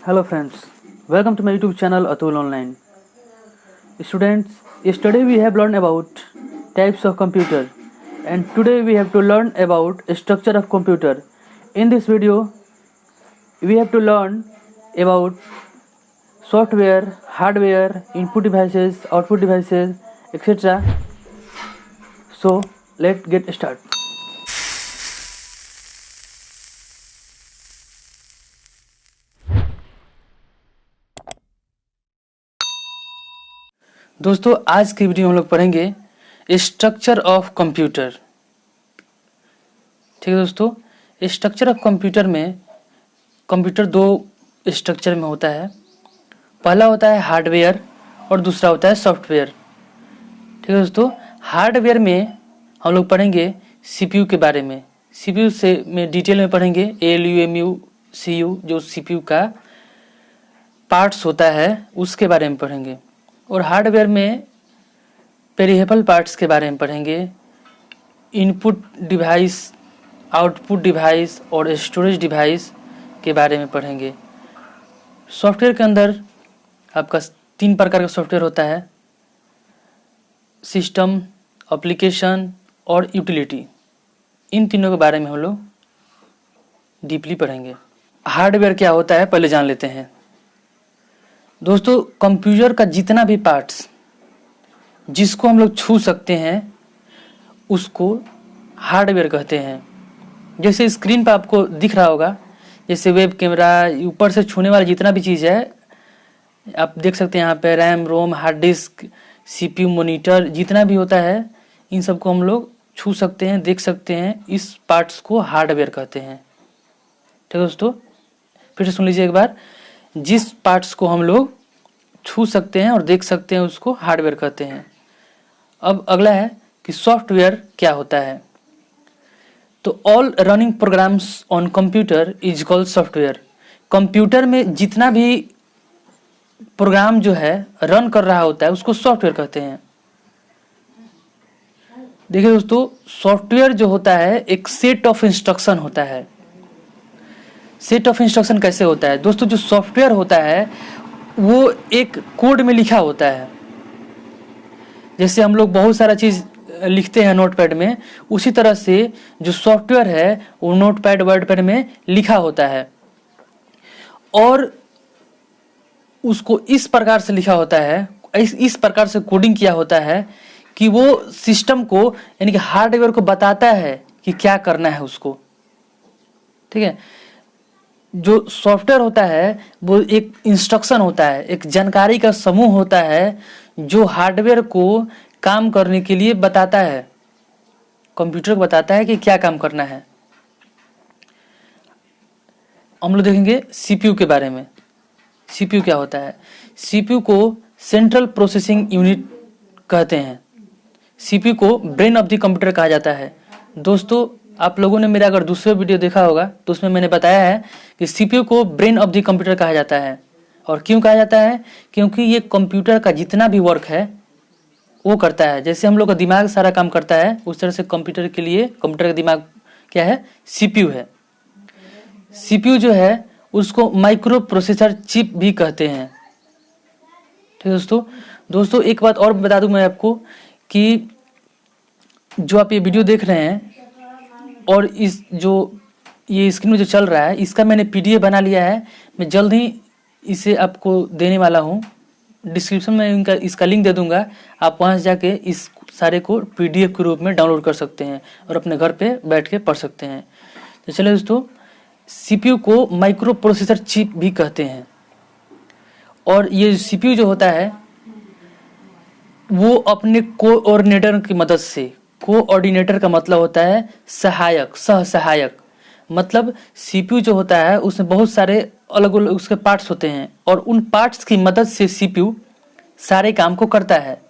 Hello friends, welcome to my YouTube channel Atul Online. Students, yesterday we have learned about types of computer and today we have to learn about structure of computer. In this video, we have to learn about software, hardware, input devices, output devices, etc. So let's get started. दोस्तों आज की video हम लोग पढ़ेंगे structure of computer. ठीक है दोस्तों, structure of computer में कंप्यूटर दो स्ट्रक्चर में होता है। पहला होता है हार्डवेयर और दूसरा होता है सॉफ्टवेयर। ठीक है दोस्तों, हार्डवेयर में हम लोग पढ़ेंगे सीपीयू के बारे में। सीपीयू से में डिटेल में पढ़ेंगे एएलयू, एमयू, सीयू, जो सीपीयू का पार्ट्स होता है उसके बारे में पढ़ेंगे। और हार्डवेयर में पेरिफेरल पार्ट्स के बारे में पढ़ेंगे, इनपुट डिवाइस, आउटपुट डिवाइस और स्टोरेज डिवाइस के बारे में पढ़ेंगे। सॉफ्टवेयर के अंदर आपका 3 प्रकार का सॉफ्टवेयर होता है, सिस्टम, एप्लीकेशन और यूटिलिटी। इन तीनों के बारे में हम लोग डीपली पढ़ेंगे। हार्डवेयर क्या होता है पहले जान लेते हैं। दोस्तों, कंप्यूटर का जितना भी पार्ट्स जिसको हम लोग छू सकते हैं उसको हार्डवेयर कहते हैं। जैसे स्क्रीन पर आपको दिख रहा होगा, जैसे वेब कैमरा, ऊपर से छूने वाला जितना भी चीज़ है आप देख सकते हैं। यहाँ पे रैम, रोम, हार्ड डिस्क, सीपीयू, मॉनिटर जितना भी होता है इन सबको हम लोग छू सकते हैं, देख सकते हैं। इस पार्ट्स को हार्डवेयर कहते हैं। ठीक है दोस्तों, फिर से सुन लीजिए एक बार। जिस पार्ट्स को हम लोग छू सकते हैं और देख सकते हैं उसको हार्डवेयर कहते हैं। अब अगला है कि सॉफ्टवेयर क्या होता है। तो all running programs on computer is called software. Computer में जितना भी प्रोग्राम जो है रन कर रहा होता है उसको सॉफ्टवेयर कहते हैं। देखिए दोस्तों, सॉफ्टवेयर जो होता है एक सेट ऑफ इंस्ट्रक्शन होता है। सेट ऑफ इंस्ट्रक्शन कैसे होता है दोस्तों? जो सॉफ्टवेयर होता है वो एक कोड में लिखा होता है। जैसे हम लोग बहुत सारा चीज़ लिखते हैं नोटपैड में, उसी तरह से जो सॉफ्टवेयर है वो नोटपैड, वर्डपैड में लिखा होता है और उसको इस प्रकार से लिखा होता है, इस प्रकार से कोडिंग किया होता है कि वो सिस्टम को यानी कि हार्डवेयर को बताता है कि क्या करना है उसको। ठीक है, जो सॉफ्टवेयर होता है वो एक इंस्ट्रक्शन होता है, एक जानकारी का समूह होता है जो हार्डवेयर को काम करने के लिए बताता है, कंप्यूटर को बताता है कि क्या काम करना है। हम लोग देखेंगे सीपीयू के बारे में। सीपीयू क्या होता है? सीपीयू को सेंट्रल प्रोसेसिंग यूनिट कहते हैं। सीपीयू को ब्रेन ऑफ द कंप्यूटर कहा जाता है। दोस्तों, आप लोगों ने मेरा अगर दूसरा वीडियो देखा होगा तो उसमें मैंने बताया है कि सीपीयू को ब्रेन ऑफ द कंप्यूटर कहा जाता है। और क्यों कहा जाता है? क्योंकि ये कंप्यूटर का जितना भी वर्क है वो करता है। जैसे हम लोग का दिमाग सारा काम करता है उस तरह से कंप्यूटर के लिए कंप्यूटर का दिमाग क्या है? सीपीयू है। सीपीयू जो है उसको माइक्रो प्रोसेसर चिप भी कहते हैं। ठीक है दोस्तों, एक बात और बता दूं मैं आपको कि जो आप ये वीडियो देख रहे हैं और इस जो ये स्क्रीन में जो चल रहा है इसका मैंने पीडीएफ बना लिया है। मैं जल्द ही इसे आपको देने वाला हूँ। डिस्क्रिप्शन में इसका लिंक दे दूंगा, आप वहाँ से जाके इस सारे को पीडीएफ के रूप में डाउनलोड कर सकते हैं और अपने घर पे बैठ के पढ़ सकते हैं। तो चलिए दोस्तों, सीपीयू को माइक्रो प्रोसेसर चिप भी कहते हैं। और ये सीपीयू जो होता है वो अपने कोऑर्डिनेटर की मदद से, कोऑर्डिनेटर का मतलब होता है सहायक, सह सहायक। मतलब सीपीयू जो होता है उसमें बहुत सारे अलग अलग उसके पार्ट्स होते हैं और उन पार्ट्स की मदद से सीपीयू सारे काम को करता है।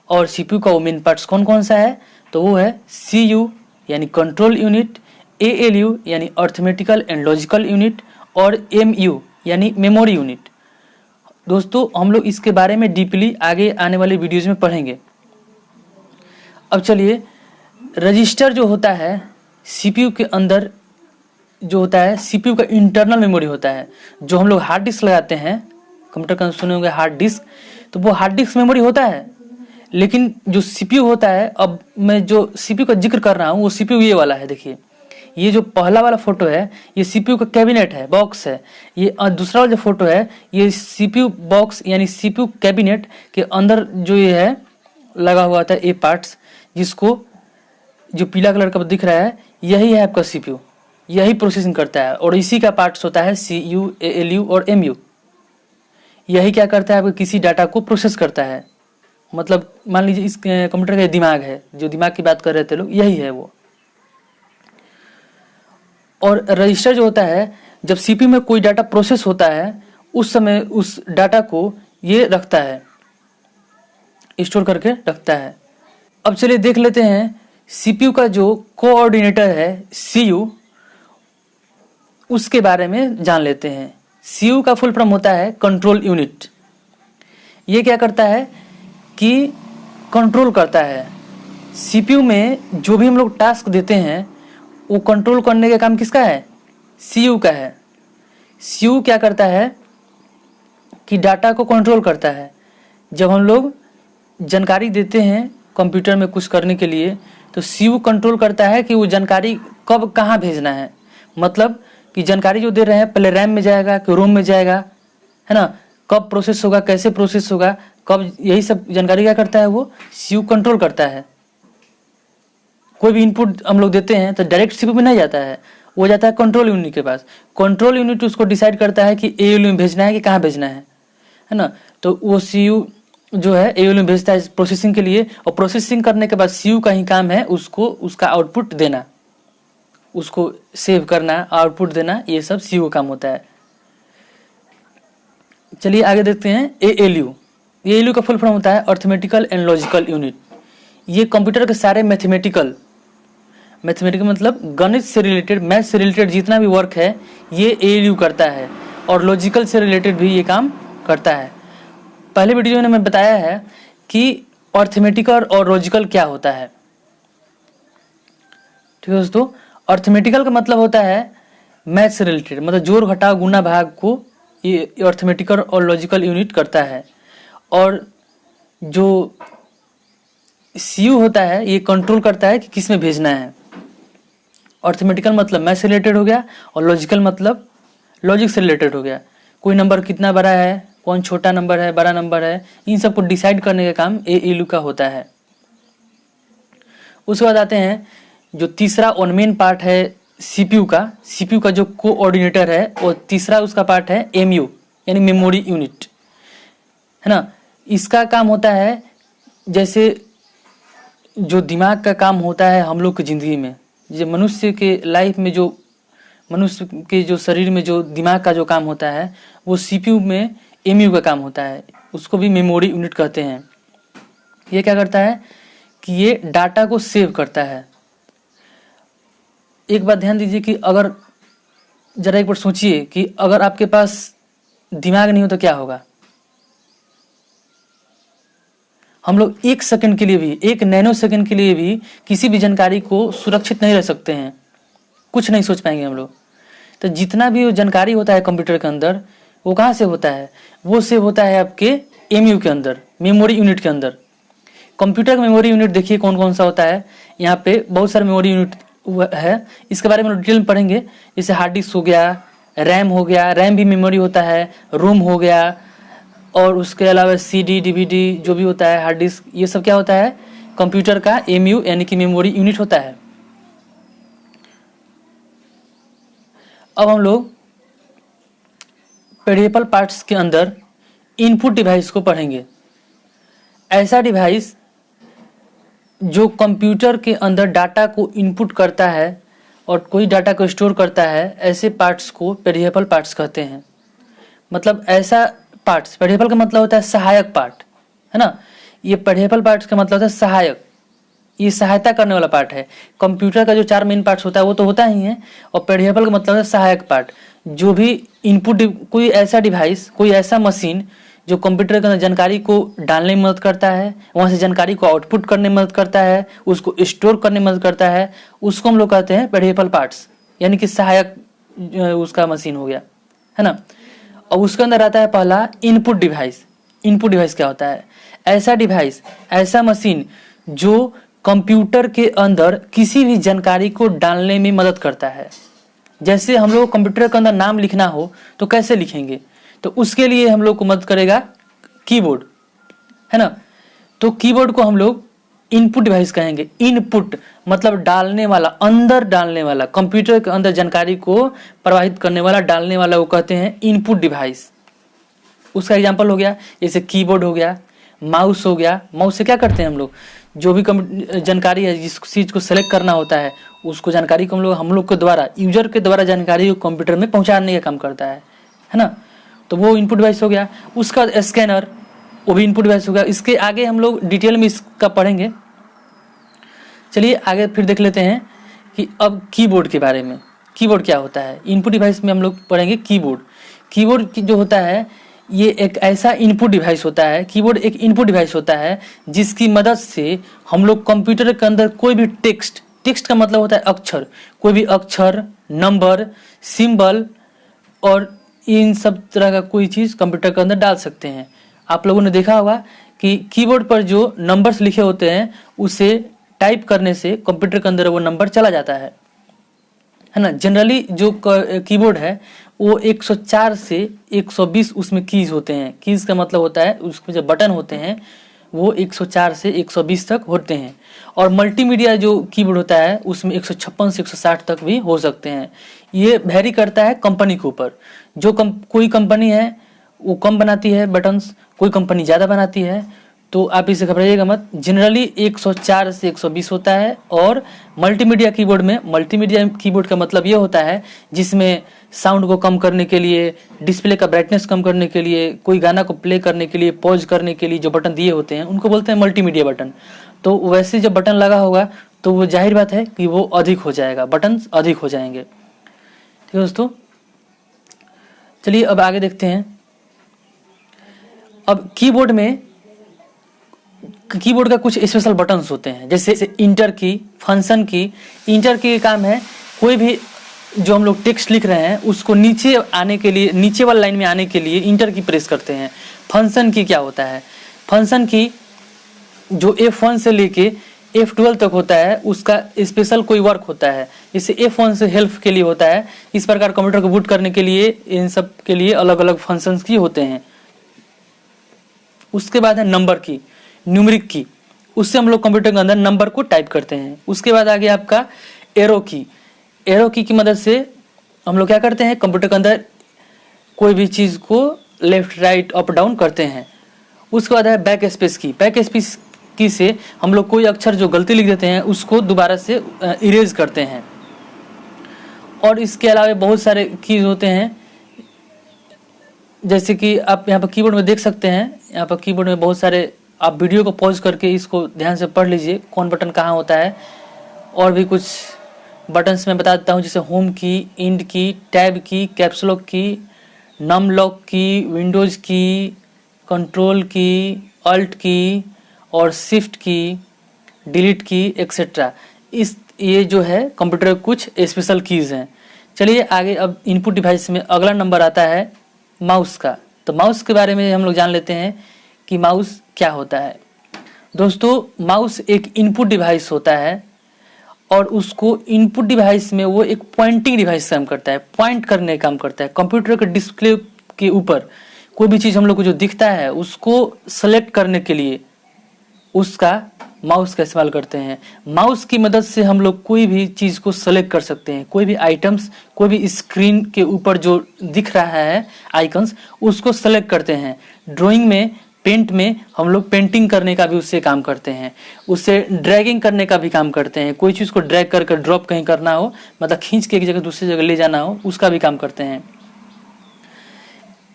और सीपीयू का वो मेन पार्ट्स कौन कौन सा है? तो वो है सीयू यानी कंट्रोल यूनिट, एएलयू यानी अर्थमेटिकल एंड लॉजिकल यूनिट और एमयू यानी मेमोरी यूनिट। दोस्तों, हम लोग इसके बारे में डीपली आगे आने वाले वीडियोज में पढ़ेंगे। अब चलिए, रजिस्टर जो होता है सीपीयू के अंदर जो होता है सीपीयू का इंटरनल मेमोरी होता है। जो हम लोग हार्ड डिस्क लगाते हैं, कंप्यूटर का सुने होंगे हार्ड डिस्क, तो वो हार्ड डिस्क मेमोरी होता है। लेकिन जो सीपीयू होता है, अब मैं जो सीपीयू का जिक्र कर रहा हूँ वो सीपीयू ये वाला है। देखिए ये जो पहला वाला फोटो है ये सीपीयू का कैबिनेट है, बॉक्स है। ये दूसरा वाला जो फोटो है ये सीपीयू बॉक्स यानी सीपीयू कैबिनेट के अंदर जो ये है लगा हुआ था ये पार्ट्स, जिसको जो पीला कलर का दिख रहा है यही है आपका सीपीयू, यही प्रोसेसिंग करता है। और इसी का पार्ट्स होता है सीयू, एएलयू और एमयू। यही क्या करता है, आपके किसी डाटा को प्रोसेस करता है। मतलब मान लीजिए इस कंप्यूटर का दिमाग है, जो दिमाग की बात कर रहे थे लोग, यही है वो। और रजिस्टर जो होता है, जब सीपीयू में कोई डाटा प्रोसेस होता है उस समय उस डाटा को ये रखता है, स्टोर करके रखता है। अब चलिए देख लेते हैं सीपीयू का जो कोऑर्डिनेटर है सीयू, उसके बारे में जान लेते हैं। सीयू का फुल फॉर्म होता है कंट्रोल यूनिट। ये क्या करता है कि कंट्रोल करता है। सीपीयू में जो भी हम लोग टास्क देते हैं वो कंट्रोल करने का काम किसका है, सीयू का है। सीयू क्या करता है कि डाटा को कंट्रोल करता है। जब हम लोग जानकारी देते हैं कंप्यूटर में कुछ करने के लिए, तो सीयू कंट्रोल करता है कि वो जानकारी कब कहाँ भेजना है। मतलब कि जानकारी जो दे रहे हैं पहले रैम में जाएगा कि रोम में जाएगा, है ना, कब प्रोसेस होगा, कैसे प्रोसेस होगा, कब, यही सब जानकारी क्या करता है वो सीयू कंट्रोल करता है। कोई भी इनपुट हम लोग देते हैं तो डायरेक्ट सीपीयू में नहीं जाता है, वो जाता है कंट्रोल यूनिट के पास। कंट्रोल यूनिट उसको डिसाइड करता है कि एएलयू में भेजना है कि कहाँ भेजना है ना। तो वो सीयू जो है एएलयू में भेजता है प्रोसेसिंग के लिए, और प्रोसेसिंग करने के बाद सीयू का ही काम है उसको उसका आउटपुट देना, उसको सेव करना, आउटपुट देना, ये सब सीयू का काम होता है। चलिए आगे देखते हैं एएलयू। एएलयू का फुल फॉर्म होता है अर्थमेटिकल एंड लॉजिकल यूनिट। ये कंप्यूटर के सारे मैथमेटिकल मतलब गणित से रिलेटेड, मैथ से रिलेटेड जितना भी वर्क है ये एएलयू करता है, और लॉजिकल से रिलेटेड भी ये काम करता है। पहले वीडियो में मैं बताया है कि अर्थमेटिकल और लॉजिकल क्या होता है। ठीक है दोस्तों, अर्थमेटिकल का मतलब होता है मैथ से रिलेटेड, मतलब जोड़ घटाव गुना भाग को ये अर्थमेटिकल और लॉजिकल यूनिट करता है। और जो सीयू होता है ये कंट्रोल करता है कि किस में भेजना है। अर्थमेटिकल मतलब मैथ से रिलेटेड हो गया, और लॉजिकल मतलब लॉजिक से रिलेटेड हो गया। कोई नंबर कितना बड़ा है, कौन छोटा नंबर है, बड़ा नंबर है, इन सबको डिसाइड करने का काम एएलयू का होता है। उसके बाद आते हैं जो तीसरा और मेन पार्ट है सीपीयू का जो कोऑर्डिनेटर है, और तीसरा उसका पार्ट है एमयू यानी मेमोरी यूनिट, है ना। इसका काम होता है जैसे जो दिमाग का काम होता है हम लोग की ज़िंदगी में, जो मनुष्य के लाइफ में, जो मनुष्य के जो शरीर में जो दिमाग का जो काम होता है वो सीपीयू में एमयू का काम होता है। उसको भी मेमोरी यूनिट कहते हैं। ये क्या करता है कि ये डाटा को सेव करता है। एक बात ध्यान दीजिए कि अगर जरा एक बार सोचिए कि अगर आपके पास दिमाग नहीं हो तो क्या होगा। हम लोग एक सेकंड के लिए भी, एक नैनो सेकंड के लिए भी किसी भी जानकारी को सुरक्षित नहीं रख सकते हैं, कुछ नहीं सोच पाएंगे हम लोग। तो जितना भी वो जानकारी होता है कंप्यूटर के अंदर, वो कहाँ से होता है, वो सेव होता है आपके एमयू के अंदर, मेमोरी यूनिट के अंदर। कंप्यूटर का मेमोरी यूनिट देखिए कौन कौन सा होता है। यहाँ पे बहुत सारे मेमोरी यूनिट है, इसके बारे में डिटेल में पढ़ेंगे। जैसे हार्ड डिस्क हो गया, रैम हो गया, रैम भी मेमोरी होता है, रोम हो गया, और उसके अलावा सीडी, डीवीडी जो भी होता है, हार्ड डिस्क, ये सब क्या होता है कंप्यूटर का एमयू यानी कि मेमोरी यूनिट होता है। अब हम लोग पेरिफेरल पार्ट्स के अंदर इनपुट डिवाइस को पढ़ेंगे। ऐसा डिवाइस जो कंप्यूटर के अंदर डाटा को इनपुट करता है और कोई डाटा को स्टोर करता है, ऐसे पार्ट्स को पेरिफेरल पार्ट्स कहते हैं। मतलब ऐसा पार्ट्स, पेरिफेरल का मतलब होता है सहायक पार्ट, है ना। ये पेरिफेरल पार्ट्स का मतलब होता है सहायक, ये सहायता करने वाला पार्ट है। कंप्यूटर का जो 4 मेन पार्ट्स होता है वो तो होता ही है, और पेरिफेरल का मतलब है सहायक पार्ट। जो भी इनपुट, कोई ऐसा डिवाइस, कोई ऐसा मशीन जो कंप्यूटर के अंदर जानकारी को डालने में मदद करता है, वहाँ से जानकारी को आउटपुट करने में मदद करता है, उसको स्टोर करने में मदद करता है, उसको हम लोग कहते हैं पेरिफेरल पार्ट्स यानी कि सहायक उसका मशीन हो गया, है ना। और उसके अंदर आता है पहला इनपुट डिवाइस। इनपुट डिवाइस क्या होता है? ऐसा डिवाइस, ऐसा मशीन जो कंप्यूटर के अंदर किसी भी जानकारी को डालने में मदद करता है। जैसे हम लोग कंप्यूटर के अंदर नाम लिखना हो तो कैसे लिखेंगे, तो उसके लिए हम लोग को मदद करेगा कीबोर्ड, है ना। तो कीबोर्ड को हम लोग इनपुट डिवाइस कहेंगे। इनपुट मतलब डालने वाला, अंदर डालने वाला, कंप्यूटर के अंदर जानकारी को प्रवाहित करने वाला, डालने वाला, वो कहते हैं इनपुट डिवाइस। उसका एग्जांपल हो गया जैसे कीबोर्ड हो गया, माउस हो गया। माउस से क्या करते हैं हम लोग? जो भी जानकारी है, जिस चीज को सेलेक्ट करना होता है, उसको जानकारी को हम लोग के द्वारा, यूजर के द्वारा जानकारी को कंप्यूटर में पहुंचाने का काम करता है ना। तो वो इनपुट डिवाइस हो गया। उसका स्कैनर, वो भी इनपुट डिवाइस हो गया। इसके आगे हम लोग डिटेल में इसका पढ़ेंगे। चलिए आगे फिर देख लेते हैं कि अब कीबोर्ड के बारे में। कीबोर्ड क्या होता है? इनपुट डिवाइस में हम लोग पढ़ेंगे कीबोर्ड। कीबोर्ड जो होता है ये एक ऐसा इनपुट डिवाइस होता है, कीबोर्ड एक इनपुट डिवाइस होता है जिसकी मदद से हम लोग कंप्यूटर के अंदर कोई भी टेक्स्ट, टेक्स्ट का मतलब होता है अक्षर, कोई भी अक्षर, नंबर, सिंबल और इन सब तरह का कोई चीज़ कंप्यूटर के अंदर डाल सकते हैं। आप लोगों ने देखा होगा कि कीबोर्ड पर जो नंबर्स लिखे होते हैं उसे टाइप करने से कंप्यूटर के अंदर वो नंबर चला जाता है ना। जनरली जो कीबोर्ड है वो 104 से 120 उसमें कीज होते हैं। कीज का मतलब होता है उसमें जो बटन होते हैं वो 104 से 120 तक होते हैं। और मल्टीमीडिया जो कीबोर्ड होता है उसमें 156 से 160 तक भी हो सकते हैं। ये वेरी करता है कंपनी के ऊपर। जो कोई कंपनी है वो कम बनाती है बटन्स, कोई कंपनी ज़्यादा बनाती है, तो आप इसे घबराइएगा मत। जनरली 104 से 120 होता है। और मल्टीमीडिया कीबोर्ड में, मल्टीमीडिया कीबोर्ड का मतलब ये होता है जिसमें साउंड को कम करने के लिए, डिस्प्ले का ब्राइटनेस कम करने के लिए, कोई गाना को प्ले करने के लिए, पॉज करने के लिए जो बटन दिए होते हैं उनको बोलते हैं मल्टीमीडिया बटन। तो वैसे जब बटन लगा होगा तो वो जाहिर बात है कि वो अधिक हो जाएगा, बटन अधिक हो जाएंगे। ठीक है दोस्तों, चलिए अब आगे देखते हैं। अब कीबोर्ड में, कीबोर्ड का कुछ स्पेशल बटन्स होते हैं, जैसे इंटर की, फंक्शन की। इंटर की काम है कोई भी जो हम लोग टेक्स्ट लिख रहे हैं उसको नीचे आने के लिए, नीचे वाली लाइन में आने के लिए इंटर की प्रेस करते हैं। फंक्शन की क्या होता है? फंक्शन की जो F1 से लेके F12 तक होता है उसका स्पेशल कोई वर्क होता है। जैसे F1 से हेल्प के लिए होता है, इस प्रकार कंप्यूटर को बूट करने के लिए इन सब के लिए अलग अलग फंक्शंस की होते हैं। उसके बाद है नंबर की, न्यूमेरिक की, उससे हम लोग कंप्यूटर के अंदर नंबर को टाइप करते हैं। उसके बाद आगे आपका एरो की। एरो की मदद से हम लोग क्या करते हैं? कंप्यूटर के अंदर कोई भी चीज़ को लेफ्ट राइट अप डाउन करते हैं। उसके बाद है बैक स्पेस की। बैक स्पेस की से हम लोग कोई अक्षर जो गलती लिख देते हैं उसको दोबारा से इरेज करते हैं। और इसके अलावा बहुत सारे कीज होते हैं, जैसे कि आप यहाँ पर कीबोर्ड में देख सकते हैं। यहाँ पर कीबोर्ड में बहुत सारे, आप वीडियो को पॉज करके इसको ध्यान से पढ़ लीजिए कौन बटन कहाँ होता है। और भी कुछ बटन्स मैं बता देता हूँ, जैसे होम की, इंड की, टैब की, कैप्स लॉक की, नम लॉक की, विंडोज़ की, कंट्रोल की, अल्ट की और शिफ्ट की, डिलीट की, एक्सेट्रा। ये जो है कंप्यूटर के कुछ स्पेशल कीज़ हैं। चलिए आगे, अब इनपुट डिवाइस में अगला नंबर आता है माउस का। तो माउस के बारे में हम लोग जान लेते हैं कि माउस क्या होता है। दोस्तों, माउस एक इनपुट डिवाइस होता है और उसको इनपुट डिवाइस में वो एक पॉइंटिंग डिवाइस काम करता है, पॉइंट करने का काम करता है। कंप्यूटर के डिस्प्ले के ऊपर कोई भी चीज़ हम लोग को जो दिखता है उसको सेलेक्ट करने के लिए उसका माउस का इस्तेमाल करते हैं। माउस की मदद से हम लोग कोई भी चीज़ को सेलेक्ट कर सकते हैं, कोई भी आइटम्स, कोई भी स्क्रीन के ऊपर जो दिख रहा है आइकन्स, उसको सेलेक्ट करते हैं। ड्राइंग में, पेंट में हम लोग पेंटिंग करने का भी उससे काम करते हैं, उससे ड्रैगिंग करने का भी काम करते हैं। कोई चीज़ को ड्रैग करके ड्रॉप कहीं करना हो, मतलब खींच के एक जगह दूसरी जगह ले जाना हो, उसका भी काम करते हैं।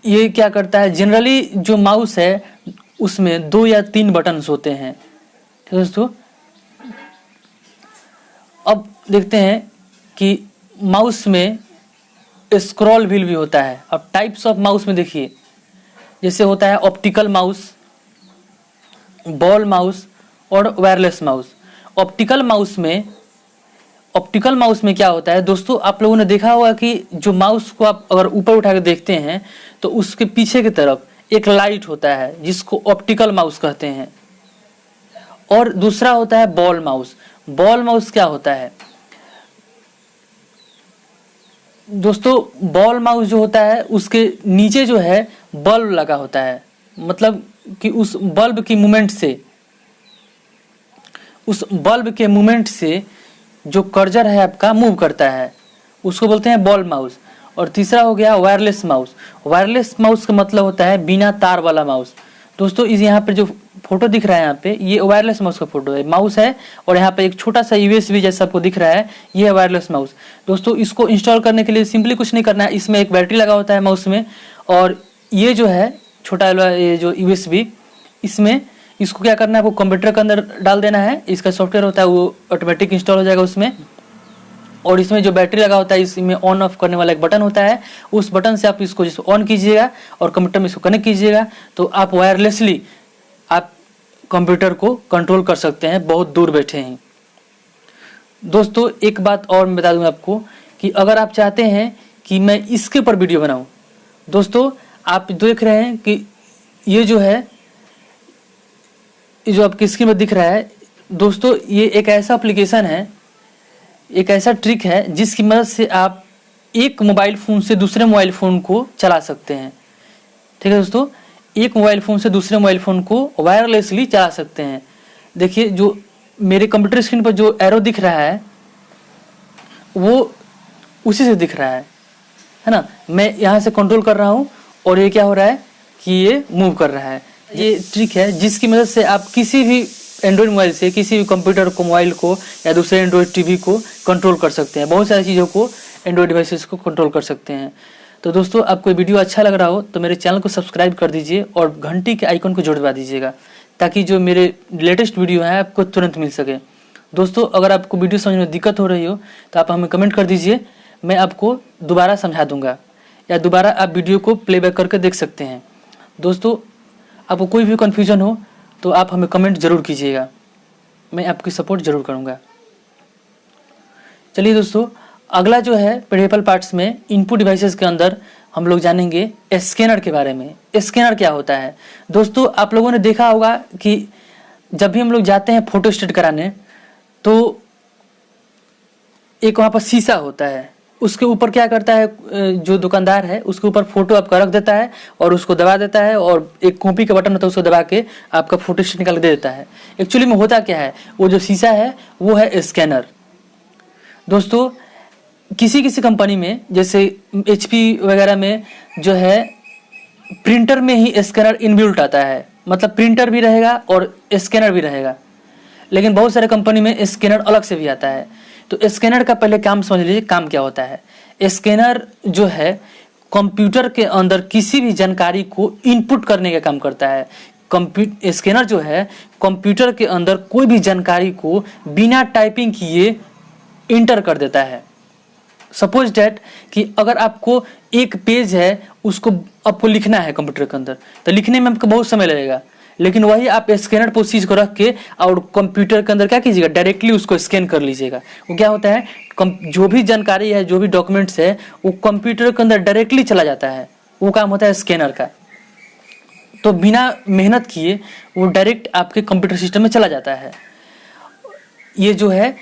ये क्या करता है? जनरली जो माउस है उसमें 2 या 3 बटन्स होते हैं। ठीक है दोस्तों, अब देखते हैं कि माउस में स्क्रॉल व्हील भी होता है। अब टाइप्स ऑफ माउस में देखिए, जैसे होता है ऑप्टिकल माउस, बॉल माउस और वायरलेस माउस। ऑप्टिकल माउस में ऑप्टिकल माउस में क्या होता है दोस्तों, आप लोगों ने देखा होगा कि जो माउस को आप अगर ऊपर उठा कर देखते हैं तो उसके पीछे की तरफ एक लाइट होता है जिसको ऑप्टिकल माउस कहते हैं। और दूसरा होता है बॉल माउस। बॉल माउस क्या होता है दोस्तों, बॉल माउस जो होता है उसके नीचे जो है बल्ब लगा होता है, मतलब कि उस बल्ब की मूवमेंट से जो कर्सर है आपका मूव करता है, उसको बोलते हैं बॉल माउस। और तीसरा हो गया वायरलेस माउस। वायरलेस माउस का मतलब होता है बिना तार वाला माउस। दोस्तों इस यहाँ पे जो फोटो दिख रहा है यहाँ पे, ये वायरलेस माउस का फोटो है, माउस है और यहाँ पे एक छोटा सा यूएसबी जैसा आपको दिख रहा है, ये है वायरलेस माउस। दोस्तों इसको इंस्टॉल करने के लिए सिंपली कुछ नहीं करना है, इसमें एक बैटरी लगा होता है माउस में, और ये जो है छोटा ये जो यूएसबी, इसमें इसको क्या करना है, आपको कंप्यूटर के अंदर डाल देना है। इसका सॉफ्टवेयर होता है वो ऑटोमेटिक इंस्टॉल हो जाएगा उसमें। और इसमें जो बैटरी लगा होता है, इसमें ऑन ऑफ करने वाला एक बटन होता है, उस बटन से आप इसको जिसको ऑन कीजिएगा और कंप्यूटर में इसको कनेक्ट कीजिएगा तो आप वायरलेसली आप कंप्यूटर को कंट्रोल कर सकते हैं, बहुत दूर बैठे हैं। दोस्तों एक बात और मैं बता दूं आपको कि अगर आप चाहते हैं कि मैं इसके ऊपर वीडियो बनाऊं, दोस्तों आप देख रहे हैं कि ये जो है, ये जो आपकी स्क्रीन पर दिख रहा है दोस्तों, ये एक ऐसा एप्लीकेशन है, एक ऐसा ट्रिक है जिसकी मदद से आप एक मोबाइल फ़ोन से दूसरे मोबाइल फ़ोन को चला सकते हैं। ठीक है दोस्तों, एक मोबाइल फ़ोन से दूसरे मोबाइल फ़ोन को वायरलेसली चला सकते हैं। देखिए जो मेरे कंप्यूटर स्क्रीन पर जो एरो दिख रहा है वो उसी से दिख रहा है ना। मैं यहाँ से कंट्रोल कर रहा हूँ और ये क्या हो रहा है कि ये मूव कर रहा है। ये ट्रिक है जिसकी मदद से आप किसी भी एंड्रॉइड मोबाइल से किसी भी कंप्यूटर को, मोबाइल को या दूसरे एंड्रॉइड टीवी को कंट्रोल कर सकते हैं। बहुत सारी चीज़ों को एंड्रॉइड डिवाइसेस को कंट्रोल कर सकते हैं। तो दोस्तों आपको वीडियो अच्छा लग रहा हो तो मेरे चैनल को सब्सक्राइब कर दीजिए और घंटी के आइकन को जोड़वा दीजिएगा ताकि जो मेरे लेटेस्ट वीडियो है आपको तुरंत मिल सके। दोस्तों अगर आपको वीडियो समझने में दिक्कत हो रही हो तो आप हमें कमेंट कर दीजिए, मैं आपको दोबारा समझा दूंगा या दोबारा आप वीडियो को प्लेबैक करके देख सकते हैं। दोस्तों आपको कोई भी कन्फ्यूजन हो तो आप हमें कमेंट ज़रूर कीजिएगा, मैं आपकी सपोर्ट ज़रूर करूँगा। चलिए दोस्तों अगला जो है पेरिफेरल पार्ट्स में इनपुट डिवाइसेस के अंदर हम लोग जानेंगे स्कैनर के बारे में। स्कैनर क्या होता है दोस्तों, आप लोगों ने देखा होगा कि जब भी हम लोग जाते हैं फोटो स्टेट कराने तो एक वहाँ पर शीशा होता है, उसके ऊपर क्या करता है जो दुकानदार है उसके ऊपर फोटो आपका रख देता है और उसको दबा देता है और एक कॉपी का बटन होता है उसको दबा के आपका फोटो स्टेट निकाल के दे देता है। एक्चुअली में होता क्या है, वो जो शीशा है वो है स्कैनर। दोस्तों किसी किसी कंपनी में जैसे HP वगैरह में जो है प्रिंटर में ही स्कैनर इनबिल्ट आता है, मतलब प्रिंटर भी रहेगा और स्कैनर भी रहेगा। लेकिन बहुत सारे कंपनी में स्कैनर अलग से भी आता है। तो स्कैनर का पहले काम समझ लीजिए, काम क्या होता है। स्कैनर जो है कंप्यूटर के अंदर किसी भी जानकारी को इनपुट करने का काम करता है। स्कैनर जो है कंप्यूटर के अंदर कोई भी जानकारी को बिना टाइपिंग किए इंटर कर देता है। सपोज डैट कि अगर आपको एक पेज है उसको आपको लिखना है कंप्यूटर के अंदर, तो लिखने में आपको बहुत समय लगेगा, लेकिन वही आप स्कैनर पर उस चीज को रख के और कंप्यूटर के अंदर क्या कीजिएगा, डायरेक्टली उसको स्कैन कर लीजिएगा। वो क्या होता है, जो भी जानकारी है जो भी डॉक्यूमेंट्स है वो कंप्यूटर के अंदर डायरेक्टली चला जाता है, वो काम होता है स्कैनर का। तो बिना मेहनत किए वो डायरेक्ट आपके कंप्यूटर सिस्टम में चला जाता है। ये जो है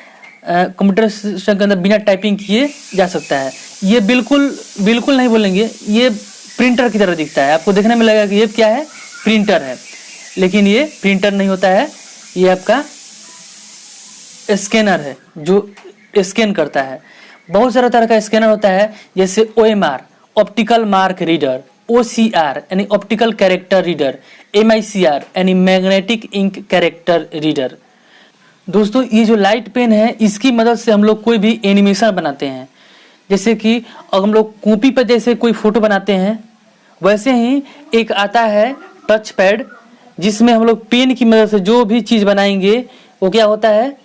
कंप्यूटर सिस्टम के अंदर बिना टाइपिंग किए जा सकता है। ये बिल्कुल नहीं बोलेंगे, ये प्रिंटर की तरह दिखता है, आपको देखने में लगेगा कि ये क्या है, प्रिंटर है, लेकिन ये प्रिंटर नहीं होता है, ये आपका स्कैनर है जो स्कैन करता है। बहुत सारा तरह का स्कैनर होता है, जैसे OMR optical mark reader, OCR यानी ऑप्टिकल कैरेक्टर रीडर, MICR यानी मैग्नेटिक इंक कैरेक्टर रीडर। दोस्तों ये जो लाइट पेन है इसकी मदद से हम लोग कोई भी एनिमेशन बनाते हैं। जैसे कि अगर हम लोग कॉपी पर जैसे कोई फोटो बनाते हैं, वैसे ही एक आता है टच पैड जिसमें हम लोग पेन की मदद से जो भी चीज़ बनाएंगे वो क्या होता है,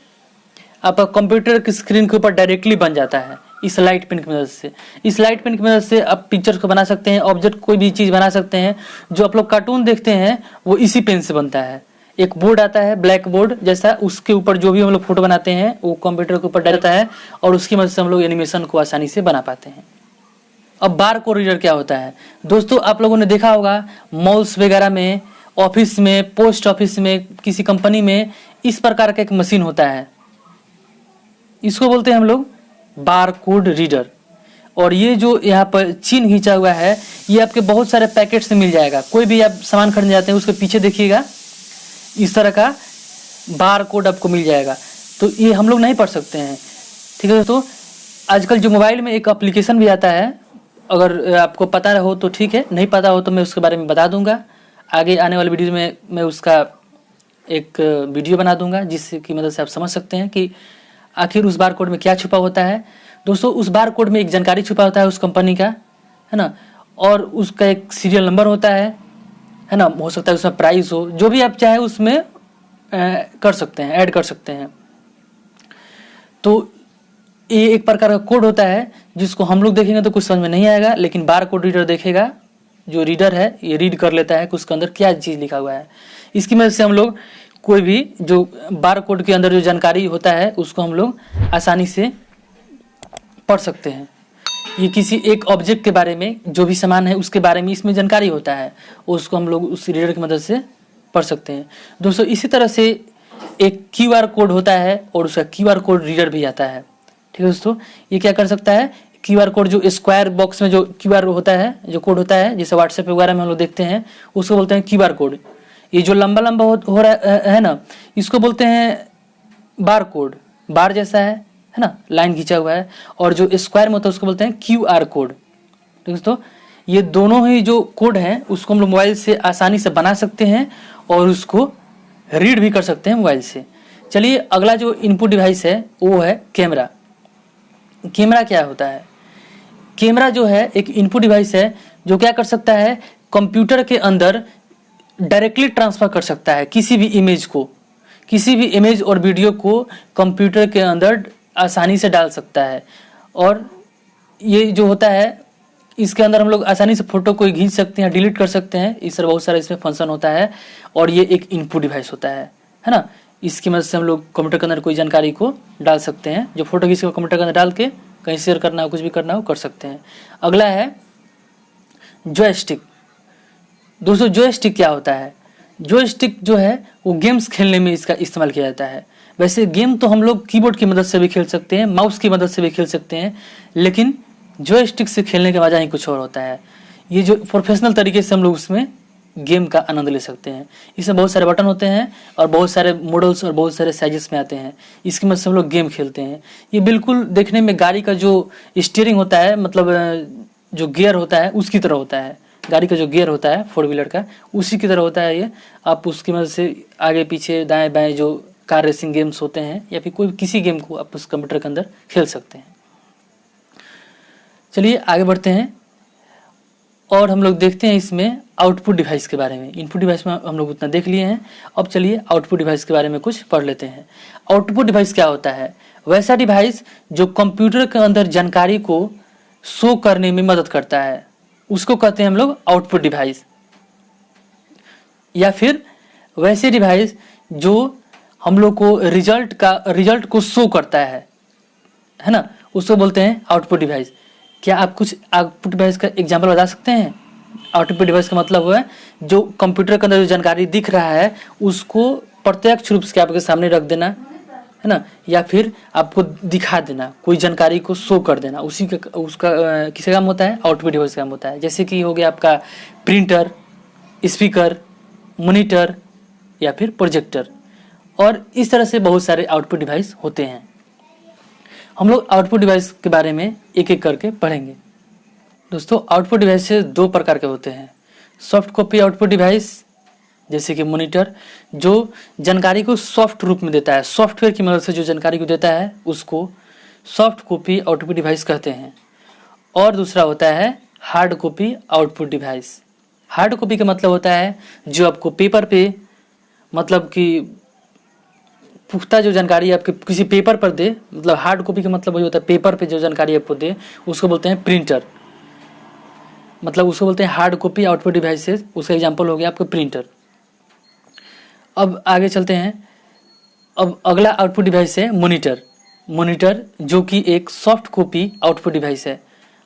आपका कंप्यूटर की स्क्रीन के ऊपर डायरेक्टली बन जाता है इस लाइट पेन की मदद से। इस लाइट पेन की मदद से आप पिक्चर्स को बना सकते हैं, ऑब्जेक्ट कोई भी चीज़ बना सकते हैं। जो आप लोग कार्टून देखते हैं वो इसी पेन से बनता है, एक बोर्ड आता है ब्लैक बोर्ड जैसा, उसके ऊपर जो भी हम लोग फोटो बनाते हैं वो कंप्यूटर के ऊपर डालता है और उसकी मदद से हम लोग एनिमेशन को आसानी से बना पाते हैं। अब बार कोड रीडर क्या होता है दोस्तों, आप लोगों ने देखा होगा मॉल्स वगैरह में, ऑफिस में, पोस्ट ऑफिस में, किसी कंपनी में इस प्रकार का एक मशीन होता है, इसको बोलते हैं हम लोग बार कोड रीडर। और ये जो यहाँ पर चिन्ह खींचा हुआ है ये आपके बहुत सारे पैकेट से मिल जाएगा। कोई भी आप सामान खरीदने जाते हैं उसके पीछे देखिएगा इस तरह का बार कोड आपको मिल जाएगा। तो ये हम लोग नहीं पढ़ सकते हैं, ठीक है दोस्तों। आजकल जो मोबाइल में एक एप्लीकेशन भी आता है, अगर आपको पता हो तो ठीक है, नहीं पता हो तो मैं उसके बारे में बता दूंगा। आगे आने वाले वीडियो में मैं उसका एक वीडियो बना दूंगा जिसकी की मदद से आप समझ सकते हैं कि आखिर उस बार कोड में क्या छुपा होता है। दोस्तों उस बार कोड में एक जानकारी छुपा होता है उस कंपनी का, है ना, और उसका एक सीरियल नंबर होता है ना, हो सकता है उसमें प्राइस हो, जो भी आप चाहे उसमें कर सकते हैं, ऐड कर सकते हैं। तो ये एक प्रकार का कोड होता है जिसको हम लोग देखेंगे तो कुछ समझ में नहीं आएगा, लेकिन बार कोड रीडर देखेगा, जो रीडर है ये रीड कर लेता है कि उसके अंदर क्या चीज़ लिखा हुआ है। इसकी मदद से हम लोग कोई भी जो बार कोड के अंदर जो जानकारी होता है उसको हम लोग आसानी से पढ़ सकते हैं। ये किसी एक ऑब्जेक्ट के बारे में, जो भी सामान है उसके बारे में इसमें जानकारी होता है, उसको हम लोग उस रीडर की मदद से पढ़ सकते हैं। दोस्तों इसी तरह से एक QR कोड होता है और उसका QR कोड रीडर भी आता है, ठीक है दोस्तों। ये क्या कर सकता है, QR कोड जो स्क्वायर बॉक्स में जो QR होता है, जो कोड होता है, जैसे व्हाट्सएप वगैरह में हम लोग देखते हैं, उसको बोलते हैं QR कोड। ये जो लंबा लंबा हो रहा है ना, इसको बोलते हैं बार कोड, बार जैसा है ना, लाइन खींचा हुआ है, और जो स्क्वायर में होता है उसको बोलते हैं QR कोड। तो दोस्तों ये दोनों ही जो कोड हैं उसको हम लोग मोबाइल से आसानी से बना सकते हैं और उसको रीड भी कर सकते हैं मोबाइल से। चलिए अगला जो इनपुट डिवाइस है वो है कैमरा। कैमरा क्या होता है, कैमरा जो है एक इनपुट डिवाइस है जो क्या कर सकता है, कंप्यूटर के अंदर डायरेक्टली ट्रांसफर कर सकता है किसी भी इमेज को, किसी भी इमेज और वीडियो को कंप्यूटर के अंदर आसानी से डाल सकता है। और ये जो होता है इसके अंदर हम लोग आसानी से फोटो को खींच सकते हैं, डिलीट कर सकते हैं, इस तरह बहुत सारा इसमें फंक्शन होता है। और ये एक इनपुट डिवाइस होता है ना, इसकी मदद से हम लोग कंप्यूटर के अंदर कोई जानकारी को डाल सकते हैं, जो फोटो किसी को कंप्यूटर के अंदर डाल के कहीं शेयर करना हो, कुछ भी करना हो कर सकते हैं। अगला है जॉयस्टिक। दोस्तों जॉयस्टिक क्या होता है, जॉयस्टिक जो है वो गेम्स खेलने में इसका इस्तेमाल किया जाता है। वैसे गेम तो हम लोग कीबोर्ड की मदद से भी खेल सकते हैं, माउस की मदद से भी खेल सकते हैं, लेकिन जॉयस्टिक से खेलने का मजा ही कुछ और होता है। ये जो प्रोफेशनल तरीके से हम लोग उसमें गेम का आनंद ले सकते हैं। इसमें बहुत सारे बटन होते हैं और बहुत सारे मॉडल्स और बहुत सारे साइजेस में आते हैं, इसकी मदद से हम लोग गेम खेलते हैं। ये बिल्कुल देखने में गाड़ी का जो स्टीयरिंग होता है, मतलब जो गियर होता है उसकी तरह होता है, गाड़ी का जो गियर होता है 4 व्हीलर का उसी की तरह होता है ये। आप उसकी मदद से आगे पीछे दाएं बाएं जो कार रेसिंग गेम्स होते हैं या फिर कोई किसी गेम को आप उस कंप्यूटर के अंदर खेल सकते हैं। चलिए आगे बढ़ते हैं और हम लोग देखते हैं इसमें आउटपुट डिवाइस के बारे में। इनपुट डिवाइस में हम लोग उतना देख लिए हैं, अब चलिए आउटपुट डिवाइस के बारे में कुछ पढ़ लेते हैं। आउटपुट डिवाइस क्या होता है, वैसा डिवाइस जो कंप्यूटर के अंदर जानकारी को शो करने में मदद करता है, उसको कहते हैं हम लोग आउटपुट डिवाइस। या फिर वैसे डिवाइस जो हम लोग को रिजल्ट को शो करता है ना, उसको बोलते हैं आउटपुट डिवाइस। क्या आप कुछ आउटपुट डिवाइस का एग्जांपल बता सकते हैं? आउटपुट डिवाइस का मतलब है जो कंप्यूटर के अंदर जो जानकारी दिख रहा है उसको प्रत्यक्ष रूप से आपके सामने रख देना, है ना, या फिर आपको दिखा देना, कोई जानकारी को शो कर देना, उसी का उसका किसका काम होता है, आउटपुट डिवाइस का काम होता है। जैसे कि हो गया आपका प्रिंटर, स्पीकर, मॉनिटर या फिर प्रोजेक्टर, और इस तरह से बहुत सारे आउटपुट डिवाइस होते हैं। हम लोग आउटपुट डिवाइस के बारे में एक एक करके पढ़ेंगे। दोस्तों आउटपुट डिवाइस 2 प्रकार के होते हैं। सॉफ्ट कॉपी आउटपुट डिवाइस जैसे कि मॉनिटर, जो जानकारी को सॉफ्ट रूप में देता है, सॉफ्टवेयर की मदद से जो जानकारी को देता है उसको सॉफ्ट कॉपी आउटपुट डिवाइस कहते हैं। और दूसरा होता है hard copy output device. Hard copy का मतलब होता है जो आपको पेपर पे, मतलब कि पुख्ता जो जानकारी आपके किसी पेपर पर दे, मतलब हार्ड कॉपी का मतलब वही होता है पेपर पे जो जानकारी आपको दे, उसको बोलते हैं प्रिंटर, मतलब उसको बोलते हैं हार्ड कॉपी आउटपुट डिवाइसेस। उसका एग्जांपल हो गया आपका प्रिंटर। अब आगे चलते हैं। अब अगला आउटपुट डिवाइस है मॉनिटर। मॉनिटर जो कि एक सॉफ्ट कॉपी आउटपुट डिवाइस है।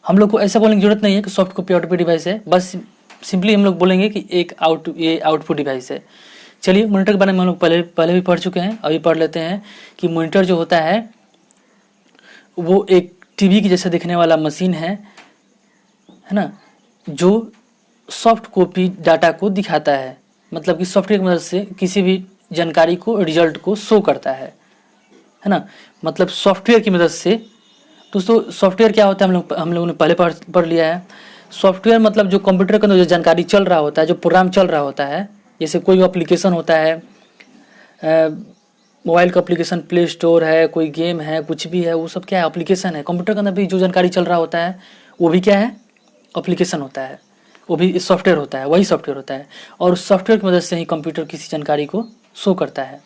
हम लोग को ऐसा बोलने की जरूरत नहीं है कि सॉफ्ट कॉपी आउटपुट डिवाइस है, बस सिंपली हम लोग बोलेंगे कि ये आउटपुट डिवाइस है। चलिए मॉनिटर के बारे में हम लोग पहले भी पढ़ चुके हैं, अभी पढ़ लेते हैं कि मॉनिटर जो होता है वो एक टीवी की जैसा दिखने वाला मशीन है ना, जो सॉफ्ट कॉपी डाटा को दिखाता है, मतलब कि सॉफ्टवेयर की मदद से किसी भी जानकारी को, रिजल्ट को शो करता है ना, मतलब सॉफ्टवेयर की मदद से। दोस्तों सॉफ्टवेयर क्या होता है हम लोगों ने पहले पढ़ लिया है। सॉफ्टवेयर मतलब जो कंप्यूटर के अंदर जो जानकारी चल रहा होता है, जो प्रोग्राम चल रहा होता है, जैसे कोई एप्लीकेशन होता है, मोबाइल का एप्लीकेशन, प्ले स्टोर है, कोई गेम है, कुछ भी है, वो सब क्या है, एप्लीकेशन है। कंप्यूटर के अंदर भी जो जानकारी चल रहा होता है वो भी क्या है, एप्लीकेशन होता है, वो भी सॉफ्टवेयर होता है, वही सॉफ्टवेयर होता है। और उस सॉफ्टवेयर की मदद से ही कंप्यूटर किसी जानकारी को शो करता है।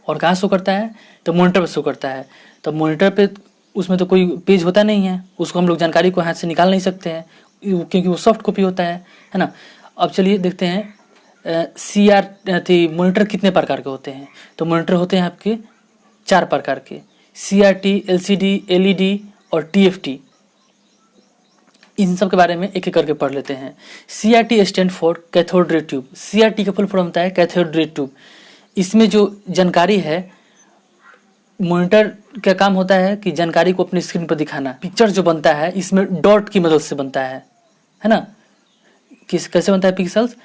और कहाँ शो करता है, तो मॉनिटर पर शो करता है। तो मॉनिटर पे उसमें तो कोई पेज होता नहीं है, उसको हम लोग जानकारी को हाथ से निकाल नहीं सकते हैं क्योंकि वो सॉफ्ट कॉपी होता है ना। अब चलिए देखते हैं मॉनिटर कितने प्रकार के होते हैं। तो मॉनिटर होते हैं आपके 4 प्रकार के, CRT, LCD, LED और TFT। इन सब के बारे में एक एक करके पढ़ लेते हैं। CRT stand for cathode ray tube. CRT का फुल फॉर्म होता है कैथोड रे ट्यूब। इसमें जो जानकारी है, मॉनिटर का काम होता है कि जानकारी को अपनी स्क्रीन पर दिखाना। पिक्चर जो बनता है इसमें डॉट की मदद से बनता है ना। कैसे बनता है पिक्सल्स?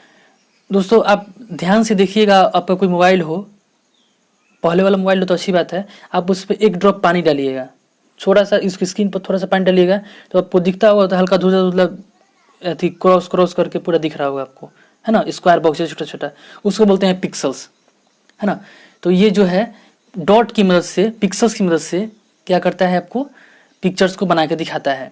दोस्तों आप ध्यान से देखिएगा, आपका कोई मोबाइल हो, पहले वाला मोबाइल हो तो अच्छी बात है, आप उस पर एक ड्रॉप पानी डालिएगा, थोड़ा सा इसकी स्क्रीन पर थोड़ा सा पानी डालिएगा तो आपको दिखता होगा, तो हल्का धुंधला धुंधला क्रॉस करके पूरा दिख रहा होगा आपको, है ना। स्क्वायर बॉक्स है छोटा छोटा, उसको बोलते हैं पिक्सल्स, है ना। तो ये जो है डॉट की मदद से, पिक्सल्स की मदद से क्या करता है, आपको पिक्चर्स को बना के दिखाता है।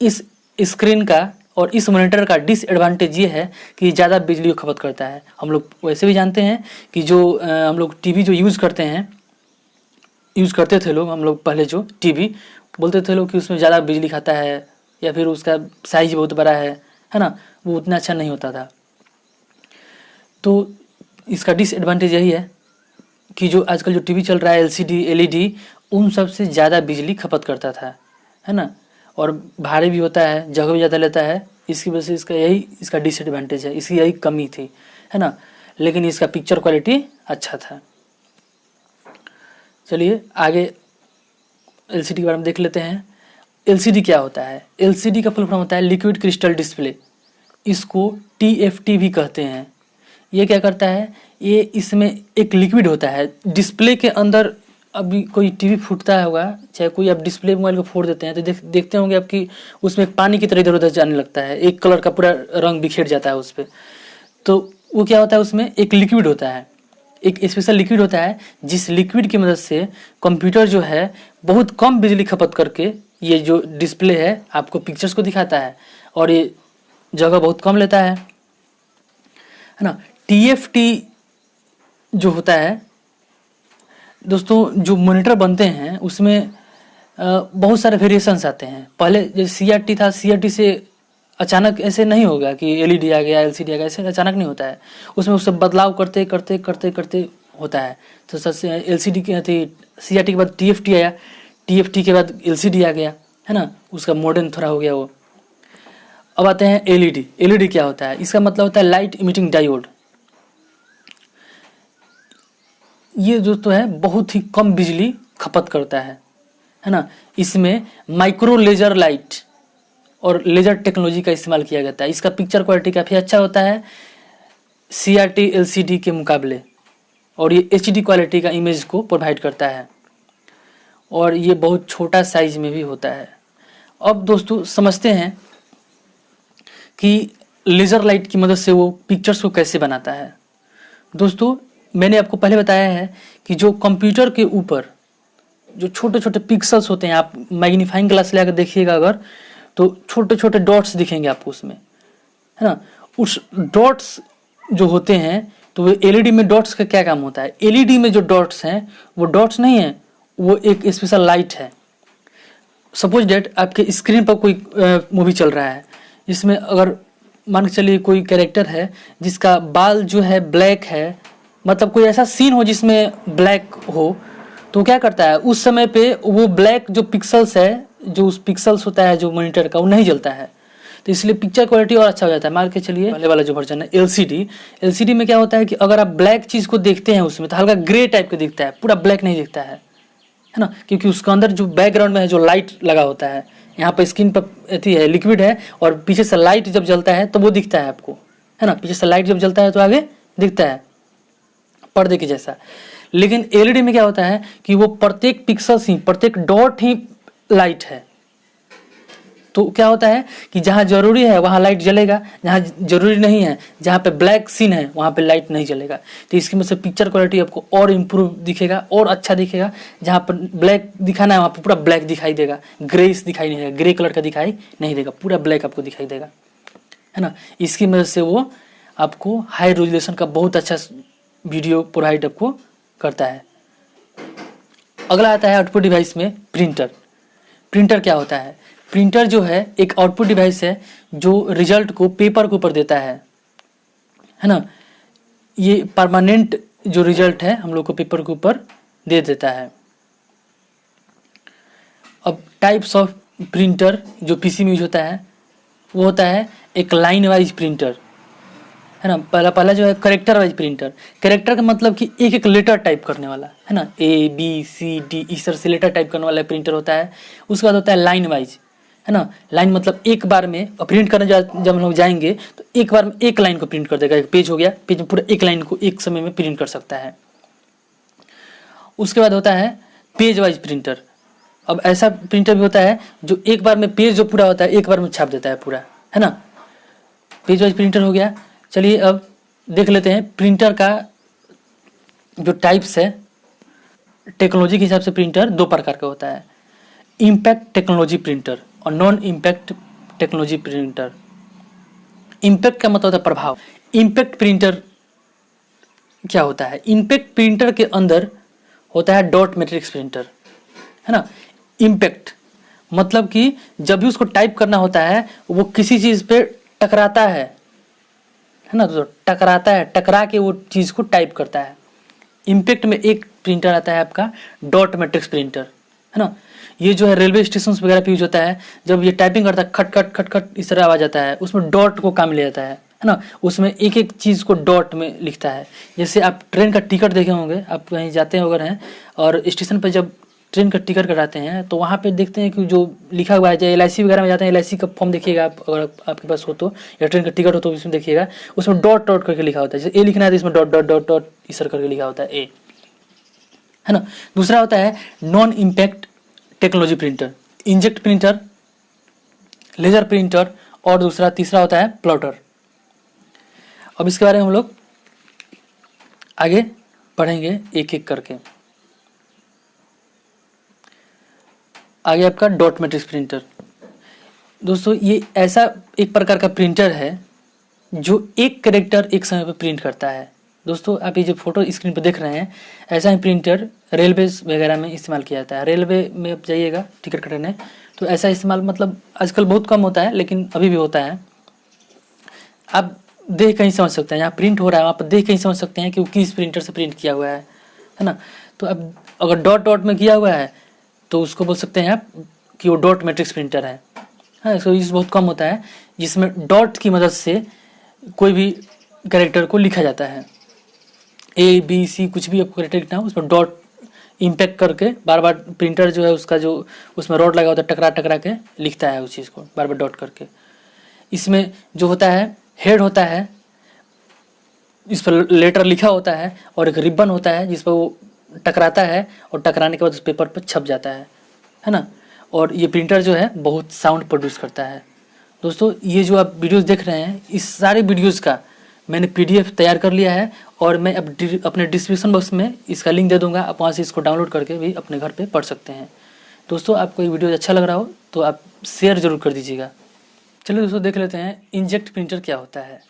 इस स्क्रीन का और इस मॉनिटर का डिसएडवांटेज ये है कि ज़्यादा बिजली को खपत करता है। हम लोग वैसे भी जानते हैं कि जो हम लोग टीवी जो यूज़ करते थे लोग, हम लोग पहले जो टीवी बोलते थे लोग कि उसमें ज़्यादा बिजली खाता है या फिर उसका साइज बहुत बड़ा है ना, वो उतना अच्छा नहीं होता था। तो इसका डिसएडवांटेज यही है कि जो आजकल जो टीवी चल रहा है, LCD, LED, उन सब से ज़्यादा बिजली खपत करता था, है ना, और भारी भी होता है, जगह भी ज़्यादा लेता है। इसकी वजह से इसका डिसएडवांटेज है, इसकी यही कमी थी, है ना। लेकिन इसका पिक्चर क्वालिटी अच्छा था। चलिए आगे LCD के बारे में देख लेते हैं। LCD क्या होता है? LCD का फुल फॉर्म होता है लिक्विड क्रिस्टल डिस्प्ले। इसको TFT भी कहते हैं। ये क्या करता है, ये इसमें एक लिक्विड होता है डिस्प्ले के अंदर। अभी कोई टीवी फूटता होगा, चाहे कोई आप डिस्प्ले मोबाइल को फोड़ देते हैं तो देखते होंगे आपकी उसमें पानी की तरह इधर उधर जाने लगता है, एक कलर का पूरा रंग बिखेर जाता है उस पर। तो वो क्या होता है, उसमें एक लिक्विड होता है, एक स्पेशल लिक्विड होता है, जिस लिक्विड की मदद से कंप्यूटर जो है बहुत कम बिजली खपत करके ये जो डिस्प्ले है आपको पिक्चर्स को दिखाता है, और ये जगह बहुत कम लेता है ना। TFT जो होता है दोस्तों, जो मॉनिटर बनते हैं उसमें बहुत सारे वेरिएशंस आते हैं। पहले जो CRT था, CRT से अचानक ऐसे नहीं होगा कि LED आ गया, LCD आ गया, ऐसे अचानक नहीं होता है। उसमें उससे बदलाव करते करते करते करते होता है। तो सबसे LCD की थी, CRT के बाद TFT आया, TFT के बाद LCD आ गया, है ना, उसका मॉडर्न थोड़ा हो गया वो। अब आते हैं LED। LED क्या होता है? इसका मतलब होता है लाइट इमिटिंग डायोड। ये दोस्तों है बहुत ही कम बिजली खपत करता है ना। इसमें माइक्रो लेजर लाइट और लेजर टेक्नोलॉजी का इस्तेमाल किया जाता है। इसका पिक्चर क्वालिटी काफ़ी अच्छा होता है CRT, LCD के मुकाबले, और ये HD क्वालिटी का इमेज को प्रोवाइड करता है, और ये बहुत छोटा साइज में भी होता है। अब दोस्तों समझते हैं कि लेज़र लाइट की मदद से वो पिक्चर्स को कैसे बनाता है। दोस्तों मैंने आपको पहले बताया है कि जो कंप्यूटर के ऊपर जो छोटे छोटे पिक्सल्स होते हैं, आप मैग्नीफाइंग ग्लास लेकर देखिएगा अगर, तो छोटे छोटे डॉट्स दिखेंगे आपको उसमें, है ना। उस डॉट्स जो होते हैं, तो वो LED में डॉट्स का क्या काम होता है? LED में जो डॉट्स हैं वो डॉट्स नहीं है, वो एक स्पेशल लाइट है। सपोज डेट आपके स्क्रीन पर कोई मूवी चल रहा है, इसमें अगर मान के चलिए कोई कैरेक्टर है जिसका बाल जो है ब्लैक है, मतलब कोई ऐसा सीन हो जिसमें ब्लैक हो, तो क्या करता है उस समय पे वो ब्लैक जो पिक्सल्स है, जो उस पिक्सल्स होता है जो मॉनिटर का, वो नहीं जलता है। तो इसलिए पिक्चर क्वालिटी और अच्छा हो जाता है। मान के चलिए पहले वाला जो वर्जन है एलसीडी में क्या होता है कि अगर आप ब्लैक चीज़ को देखते हैं उसमें तो हल्का ग्रे टाइप का दिखता है, पूरा ब्लैक नहीं दिखता है ना, क्योंकि उसके अंदर जो बैकग्राउंड में है जो लाइट लगा होता है, यहाँ पर स्क्रीन पर अथी है लिक्विड है, और पीछे से लाइट जब जलता है तो वो दिखता है आपको, है ना, पीछे से लाइट जब जलता है तो आगे दिखता है पर्दे के जैसा। लेकिन एलईडी में क्या होता है कि वो प्रत्येक पिक्सल्स ही, प्रत्येक डॉट ही लाइट है। तो क्या होता है कि जहाँ जरूरी है वहाँ लाइट जलेगा, जहाँ जरूरी नहीं है, जहाँ पे ब्लैक सीन है वहाँ पे लाइट नहीं जलेगा। तो इसकी वजह से पिक्चर क्वालिटी आपको और इम्प्रूव दिखेगा और अच्छा दिखेगा। जहाँ पर ब्लैक दिखाना है वहाँ पर पूरा ब्लैक दिखाई देगा, ग्रेस दिखाई नहीं देगा, ग्रे कलर का दिखाई नहीं देगा, पूरा ब्लैक आपको दिखाई देगा, है ना। इसकी वजह से वो आपको हाई रेजोल्यूशन का बहुत अच्छा वीडियो प्रोवाइड आपको करता है। अगला आता है आउटपुट डिवाइस में प्रिंटर। प्रिंटर क्या होता है? प्रिंटर जो है एक आउटपुट डिवाइस है जो रिजल्ट को पेपर के ऊपर देता है ना। ये परमानेंट जो रिजल्ट है हम लोग को पेपर के ऊपर दे देता है। अब टाइप्स ऑफ प्रिंटर जो पीसी में यूज होता है वो होता है एक लाइन वाइज प्रिंटर, है ना। पहला जो है करेक्टर वाइज प्रिंटर। करेक्टर का मतलब कि एक एक लेटर टाइप करने वाला, है ना, ए बी सी डी इस तरह से लेटर टाइप करने वाला प्रिंटर होता है। उसके बाद होता है लाइन वाइज, है ना। लाइन मतलब एक बार में प्रिंट करने जब हम लोग जाएंगे तो एक बार में एक लाइन को प्रिंट कर देगा। एक पेज हो गया, पेज में पूरा एक लाइन को एक समय में प्रिंट कर सकता है। उसके बाद होता है पेज वाइज प्रिंटर। अब ऐसा प्रिंटर भी होता है जो एक बार में पेज जो पूरा होता है एक बार में छाप देता है पूरा, है ना। पेज वाइज प्रिंटर हो गया। चलिए अब देख लेते हैं प्रिंटर का जो टाइप्स है। टेक्नोलॉजी के हिसाब से प्रिंटर दो प्रकार का होता है, इम्पैक्ट टेक्नोलॉजी प्रिंटर और non impact technology printer. Impact का मतलब होता है प्रभाव। इम्पैक्ट प्रिंटर क्या होता है? इम्पैक्ट प्रिंटर के अंदर होता है डॉट मैट्रिक्स प्रिंटर, है ना। इम्पैक्ट मतलब कि जब भी उसको टाइप करना होता है वो किसी चीज पे टकराता है ना, तो टकराता है, टकरा के वो चीज को टाइप करता है। इम्पैक्ट में एक प्रिंटर आता है आपका डॉट मैट्रिक्स प्रिंटर, है ना। ये जो है रेलवे स्टेशन वगैरह पे यूज होता है। जब ये टाइपिंग करता है खट खट खट खट इस तरह आवाज आता है, उसमें डॉट को काम ले जाता है ना। उसमें एक एक चीज को डॉट में लिखता है। जैसे आप ट्रेन का टिकट देखे होंगे, आप कहीं जाते हैं अगर हैं और स्टेशन पर जब ट्रेन का टिकट कटाते हैं तो वहाँ पे देखते हैं कि जो लिखा हुआ है, चाहे एलआईसी वगैरह में जाते हैं, एलआईसी का फॉर्म देखिएगा आप, अगर आपके पास हो तो, या ट्रेन का टिकट हो तो उसमें देखिएगा, उसमें डॉट डॉट करके लिखा होता है। जैसे ए लिखना है तो इसमें डॉट डॉट डॉट डॉट इस तरह करके लिखा होता है ए, है ना। दूसरा होता है non impact technology printer, inkjet printer, laser printer और दूसरा तीसरा होता है प्लॉटर। अब इसके बारे में हम लोग आगे पढ़ेंगे एक एक करके। आगे आपका डॉट मैट्रिक्स प्रिंटर। दोस्तों ये ऐसा एक प्रकार का प्रिंटर है जो एक कैरेक्टर एक समय पर प्रिंट करता है। दोस्तों आप ये जो फोटो स्क्रीन पर देख रहे हैं, ऐसा ही प्रिंटर रेलवे वगैरह में इस्तेमाल किया जाता है। रेलवे में आप जाइएगा टिकट कटाने तो ऐसा इस्तेमाल मतलब आजकल बहुत कम होता है, लेकिन अभी भी होता है। आप देख कहीं समझ सकते हैं, यहाँ प्रिंट हो रहा है वहाँ पर देख कहीं समझ सकते हैं कि वो किस प्रिंटर से प्रिंट किया हुआ है ना। तो अब अगर डॉट डॉट में किया हुआ है तो उसको बोल सकते हैं आप कि वो डॉट मैट्रिक्स प्रिंटर है। हाँ, इसका यूज बहुत कम होता है, जिसमें डॉट की मदद से कोई भी कैरेक्टर को लिखा जाता है। ए बी सी कुछ भी आपको कैरेक्टर लिखना हो उसमें डॉट इम्पैक्ट करके बार बार प्रिंटर जो है उसका जो उसमें रॉड लगा होता है टकरा टकरा के लिखता है उस चीज़ को बार बार डॉट करके। इसमें जो होता है हेड होता है, इस पर लेटर लिखा होता है और एक रिबन होता है जिस पर वो टकराता है और टकराने के बाद उस पेपर पर छप जाता है ना। और ये प्रिंटर जो है बहुत साउंड प्रोड्यूस करता है। दोस्तों ये जो आप वीडियोस देख रहे हैं इस सारे वीडियोस का मैंने पीडीएफ तैयार कर लिया है और मैं अब अपने डिस्क्रिप्शन बॉक्स में इसका लिंक दे दूंगा, आप वहाँ से इसको डाउनलोड करके भी अपने घर पे पढ़ सकते हैं। दोस्तों आपको ये वीडियो अच्छा लग रहा हो तो आप शेयर जरूर कर दीजिएगा। चलिए दोस्तों देख लेते हैं इंकजेट प्रिंटर क्या होता है।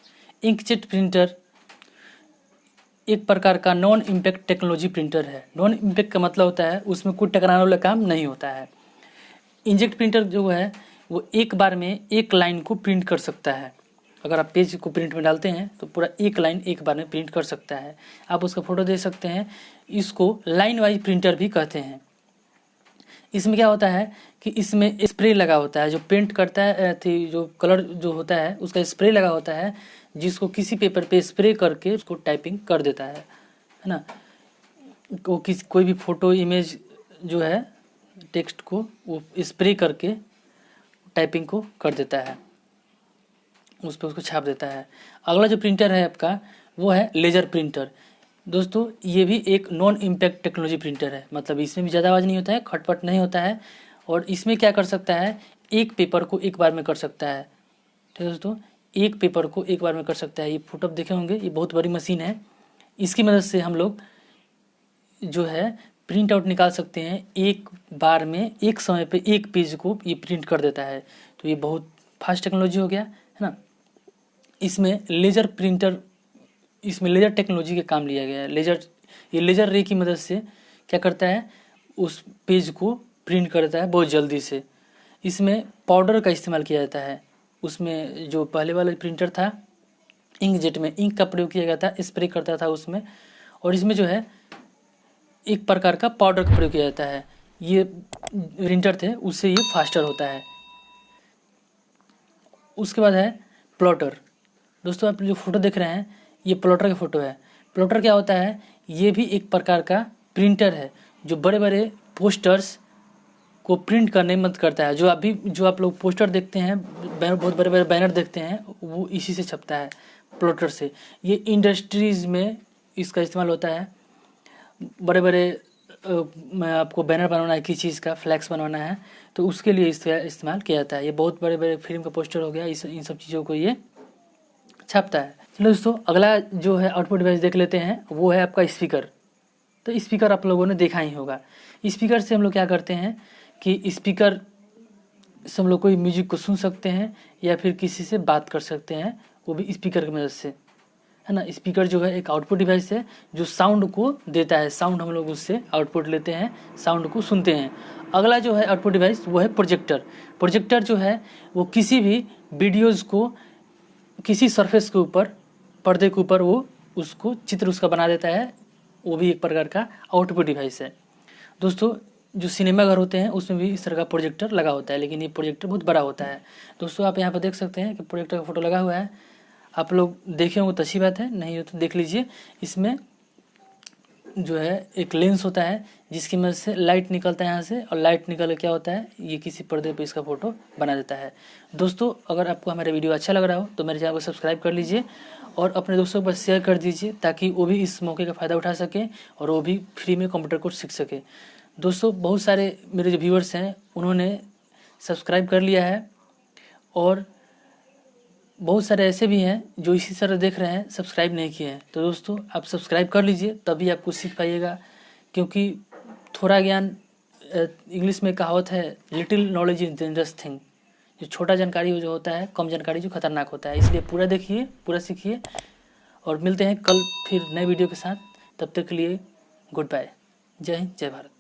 इंकजेट प्रिंटर एक प्रकार का नॉन इम्पैक्ट टेक्नोलॉजी प्रिंटर है। नॉन इम्पैक्ट का मतलब होता है उसमें कोई टकराने वाला काम नहीं होता है। इंजेक्ट प्रिंटर जो है वो एक बार में एक लाइन को प्रिंट कर सकता है। अगर आप पेज को प्रिंट में डालते हैं तो पूरा एक लाइन एक बार में प्रिंट कर सकता है। आप उसका फ़ोटो दे सकते हैं। इसको लाइन वाइज प्रिंटर भी कहते हैं। इसमें क्या होता है कि इसमें स्प्रे लगा होता है, जो पेंट करता है जो कलर जो होता है उसका स्प्रे लगा होता है, जिसको किसी पेपर पे स्प्रे करके उसको टाइपिंग कर देता है ना। वो कोई भी फ़ोटो इमेज जो है टेक्स्ट को वो स्प्रे करके टाइपिंग को कर देता है, उस पर उसको छाप देता है। अगला जो प्रिंटर है आपका वो है लेज़र प्रिंटर। दोस्तों ये भी एक नॉन इम्पैक्ट टेक्नोलॉजी प्रिंटर है, मतलब इसमें भी ज़्यादा आवाज़ नहीं होता है, खटपट नहीं होता है, और इसमें क्या कर सकता है, एक पेपर को एक बार में कर सकता है। ठीक है दोस्तों, एक पेपर को एक बार में कर सकता है। ये फोटो आप देखे होंगे, ये बहुत बड़ी मशीन है। इसकी मदद से हम लोग जो है प्रिंट आउट निकाल सकते हैं, एक बार में एक समय पे एक पेज को ये प्रिंट कर देता है। तो ये बहुत फास्ट टेक्नोलॉजी हो गया है ना। इसमें लेज़र प्रिंटर, इसमें लेज़र टेक्नोलॉजी का काम लिया गया है। ये लेज़र रे की मदद से क्या करता है, उस पेज को प्रिंट करता है बहुत जल्दी से। इसमें पाउडर का इस्तेमाल किया जाता है। उसमें जो पहले वाला प्रिंटर था इंकजेट में इंक का प्रयोग किया गया था, स्प्रे करता था उसमें, और इसमें जो है एक प्रकार का पाउडर का प्रयोग किया जाता है। ये प्रिंटर थे उससे ये फास्टर होता है। उसके बाद है प्लॉटर। दोस्तों आप जो फोटो देख रहे हैं ये प्लॉटर का फोटो है। प्लॉटर क्या होता है, ये भी एक प्रकार का प्रिंटर है जो बड़े बड़े पोस्टर्स को प्रिंट करने में मदद करता है। जो आप लोग पोस्टर देखते हैं, बहुत बड़े बड़े बैनर देखते हैं, वो इसी से छपता है, प्लॉटर से। ये इंडस्ट्रीज़ में इसका इस्तेमाल होता है। बड़े बड़े मैं आपको बैनर बनवाना है, किसी चीज़ का फ्लैक्स बनवाना है तो उसके लिए इसका इस्तेमाल किया जाता है। ये बहुत बड़े बड़े फिल्म का पोस्टर हो गया, इन सब चीज़ों को ये छापता है। चलो दोस्तों, अगला जो है आउटपुट डिवाइस देख लेते हैं, वो है आपका स्पीकर। तो स्पीकर आप लोगों ने देखा ही होगा। स्पीकर से हम लोग क्या करते हैं कि स्पीकर से हम लोग कोई म्यूजिक को सुन सकते हैं या फिर किसी से बात कर सकते हैं, वो भी स्पीकर की मदद से, है ना। स्पीकर जो है एक आउटपुट डिवाइस है जो साउंड को देता है। साउंड हम लोग उससे आउटपुट लेते हैं, साउंड को सुनते हैं। अगला जो है आउटपुट डिवाइस वो है प्रोजेक्टर। प्रोजेक्टर जो है वो किसी भी वीडियोज़ को किसी सरफेस के ऊपर, पर्दे के ऊपर वो उसको चित्र उसका बना देता है। वो भी एक प्रकार का आउटपुट डिवाइस है। दोस्तों जो सिनेमा घर होते हैं उसमें भी इस तरह का प्रोजेक्टर लगा होता है, लेकिन ये प्रोजेक्टर बहुत बड़ा होता है। दोस्तों आप यहाँ पर देख सकते हैं कि प्रोजेक्टर का फोटो लगा हुआ है। आप लोग देखे होंगे तो अच्छी बात है, नहीं हो तो देख लीजिए। इसमें जो है एक लेंस होता है जिसकी मदद से लाइट निकलता है यहाँ से, और लाइट निकल के क्या होता है, ये किसी पर्दे पे इसका फोटो बना देता है। दोस्तों अगर आपको हमारा वीडियो अच्छा लग रहा हो तो मेरे चैनल को सब्सक्राइब कर लीजिए और अपने दोस्तों के पास शेयर कर दीजिए, ताकि वो भी इस मौके का फ़ायदा उठा सकें और वो भी फ्री में कंप्यूटर कोर्स सीख सके। दोस्तों बहुत सारे मेरे जो व्यूअर्स हैं उन्होंने सब्सक्राइब कर लिया है, और बहुत सारे ऐसे भी हैं जो इसी तरह देख रहे हैं, सब्सक्राइब नहीं किए हैं। तो दोस्तों आप सब्सक्राइब कर लीजिए, तभी आप कुछ सीख पाइएगा। क्योंकि थोड़ा ज्ञान, इंग्लिश में कहावत है, little knowledge is dangerous thing. जो छोटा जानकारी जो होता है, कम जानकारी जो खतरनाक होता है। इसलिए पूरा देखिए, पूरा सीखिए, और मिलते हैं कल फिर नए वीडियो के साथ। तब तक के लिए गुड बाय। जय हिंद, जय भारत।